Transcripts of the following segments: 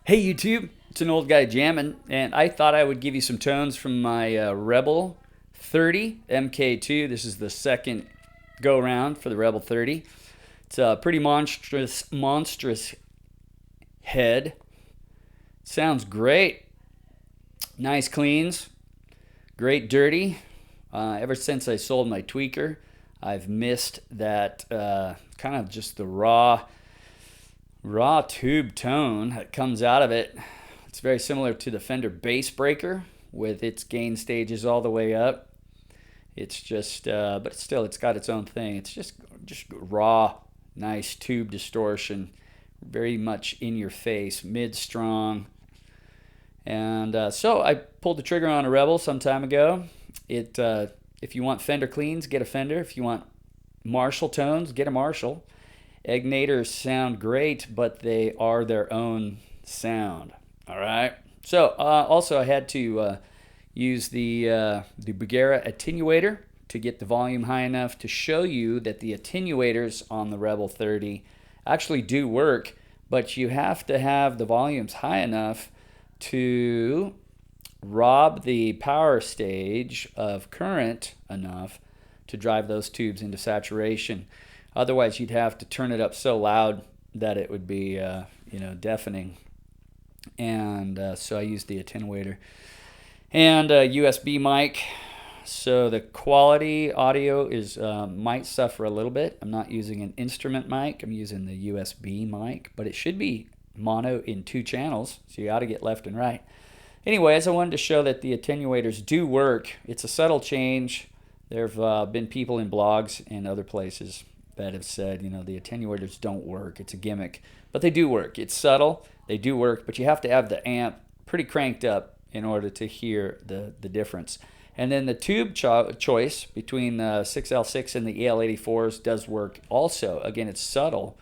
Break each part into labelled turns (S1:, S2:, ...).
S1: Hey YouTube, it's an Oldguyjammin, and I thought I would give you some tones from my Rebel 30 MK2. This is the second go round for the Rebel 30. It's a pretty monstrous head. Sounds great. Nice cleans, great dirty. Ever since I sold my tweaker, I've missed that kind of just the raw tube tone that comes out of it. It's very similar to the Fender Bass Breaker with its gain stages all the way up. It's just, but still, it's got its own thing. It's just raw, nice tube distortion, very much in your face, mid strong. And so I pulled the trigger on a Rebel some time ago. If you want Fender cleans, get a Fender. If you want Marshall tones, get a Marshall. Egnators sound great, but they are their own sound. All right. So also I had to use the Bugera attenuator to get the volume high enough to show you that the attenuators on the Rebel 30 actually do work, but you have to have the volumes high enough to rob the power stage of current enough to drive those tubes into saturation. Otherwise, you'd have to turn it up so loud that it would be, deafening. And so I used the attenuator and a USB mic. So the quality audio is might suffer a little bit. I'm not using an instrument mic. I'm using the USB mic, but it should be mono in 2 channels, so you ought to get left and right. Anyways, I wanted to show that the attenuators do work. It's a subtle change. There have been people in blogs and other places that have said, the attenuators don't work. It's a gimmick. But they do work. It's subtle. They do work, but you have to have the amp pretty cranked up in order to hear the difference. And then the tube choice between the 6L6 and the EL84s does work also. Again, it's subtle,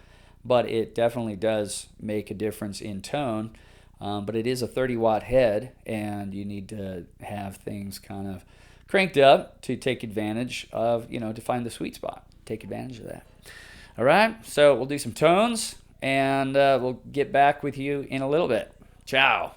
S1: but it definitely does make a difference in tone. But it is a 30-watt head, and you need to have things kind of cranked up to take advantage of, to find the sweet spot. Take advantage of that. All right, so we'll do some tones, and we'll get back with you in a little bit. Ciao.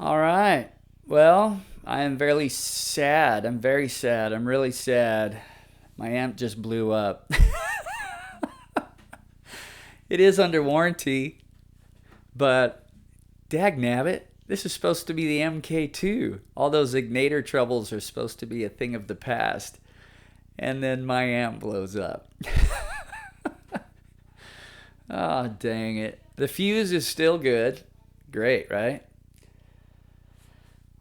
S1: All right. Well, I am very sad. I'm very sad. I'm really sad. My amp just blew up. It is under warranty, but dagnabbit, this is supposed to be the MK2. All those Egnater troubles are supposed to be a thing of the past. And then my amp blows up. Oh, dang it. The fuse is still good. Great, right?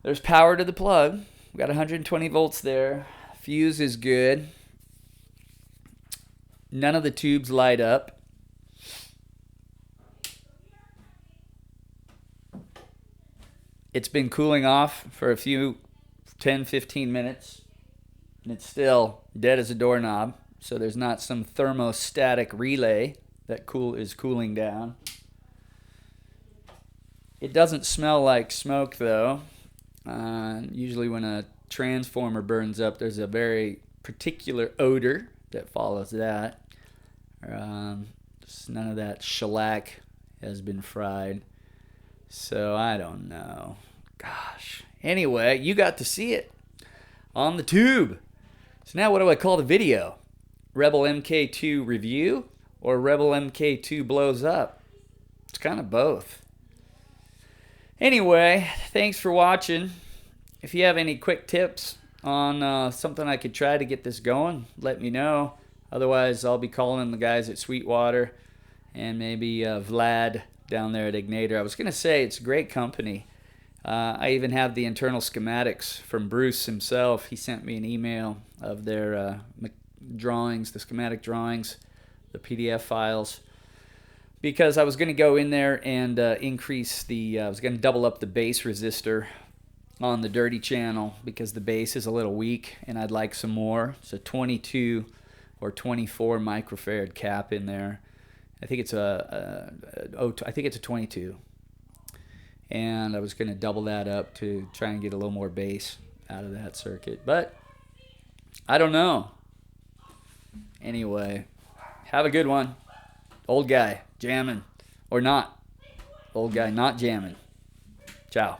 S1: There's power to the plug. We've got 120 volts there. Fuse is good. None of the tubes light up. It's been cooling off for a few 10-15 minutes, and it's still dead as a doorknob. So there's not some thermostatic relay that is cooling down. It doesn't smell like smoke though. Usually when a transformer burns up, there's a very particular odor that follows that. Just none of that shellac has been fried. So I don't know. Gosh. Anyway, you got to see it on the tube. So now what do I call the video? Rebel MK2 review or Rebel MK2 blows up? It's kind of both. Anyway, thanks for watching. If you have any quick tips on something I could try to get this going, let me know. Otherwise, I'll be calling the guys at Sweetwater and maybe Vlad down there at Egnater. I was going to say it's a great company. I even have the internal schematics from Bruce himself. He sent me an email of their drawings, the schematic drawings, the PDF files. Because I was going to go in there and increase the, I was going to double up the bass resistor on the dirty channel because the bass is a little weak and I'd like some more. It's a 22 or 24 microfarad cap in there. I think it's a 22. And I was going to double that up to try and get a little more bass out of that circuit. But I don't know. Anyway, have a good one. Old guy jamming or not. Old guy not jamming. Ciao.